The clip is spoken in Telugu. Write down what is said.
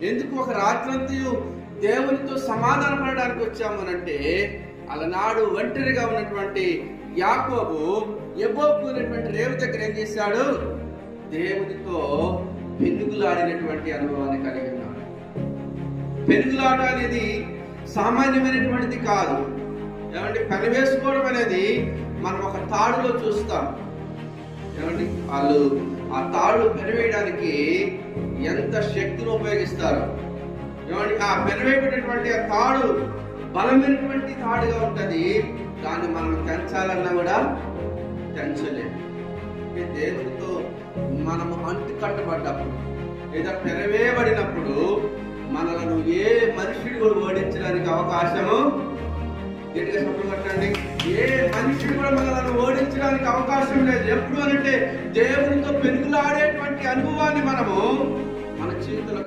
ఎందుకు ఒక రాత్రంతయు దేవునితో సమాధాన పడడానికి వచ్చామనంటే, అలనాడు ఒంటరిగా ఉన్నటువంటి యాకోబు యెబోకు అనేటువంటి రేవు దగ్గర ఏం చేశాడు? దేవునితో పెనుగులాడినటువంటి అనుభవాన్ని కలిగి ఉన్నాడు. పెనుగులాట అనేది సామాన్యమైనటువంటిది కాదు. ఏమంటే పెనవేసుకోవడం అనేది మనం ఒక తాడులో చూస్తాం. ఏమండి వాళ్ళు ఆ తాడు పెనవేయడానికి ఎంత శక్తిని ఉపయోగిస్తారు. ఏమండి ఆ పెనవేయబడినటువంటి ఆ తాడు బలమైనటువంటి తాడుగా ఉంటుంది. దాన్ని మనం తెంచాలన్నా కూడా తెంచలేము. దేవునితో మనము అంటు కట్టబడ్డప్పుడు లేదా పెనవేయబడినప్పుడు మనలను ఏ మనుషుడు కూడా ఓడించడానికి అవకాశము, గట్టిగా చెప్పలు కట్టండి, ఏ మనుషుడు కూడా మనలను ఓడించడానికి అవకాశం లేదు. ఎప్పుడు అనంటే దేవునితో పెనుగులాడేటువంటి అనుభవాన్ని మనము మన జీవితంలో